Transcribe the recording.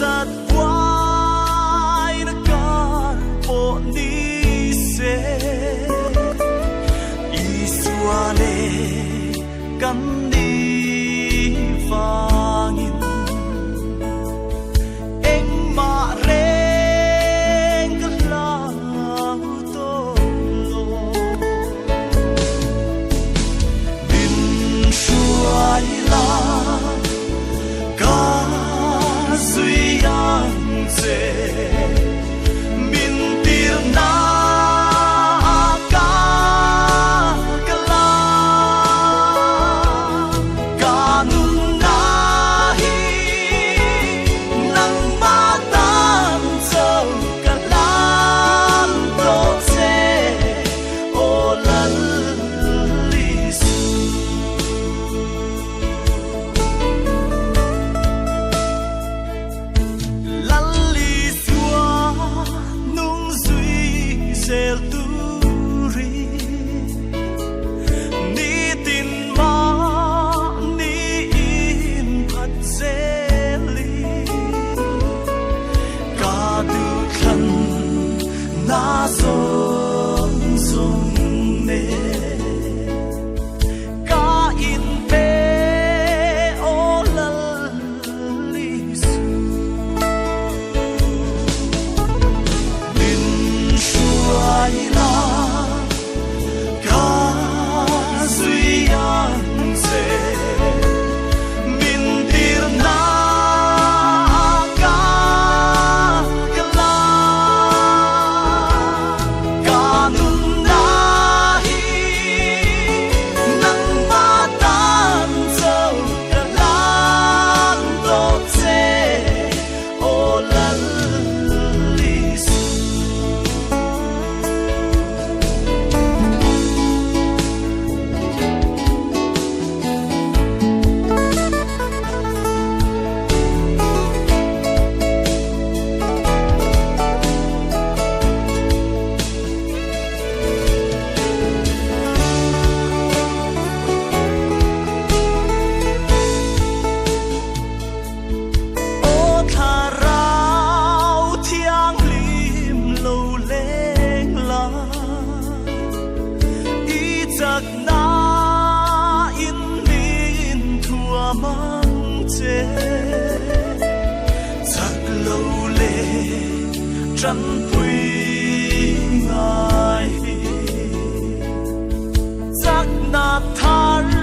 giật quay nó cả bộ đi xe Isuale cắn đi vangin anh mà reng cái lao tô lô bin suai la ca suy yang dễ min tir na na sông sông nè ca in pe ô lal li su bin suai la ca suy yang se min dir na giặc na in min thua mang chê giặc lâu lê trăn quy ngài giặc na thar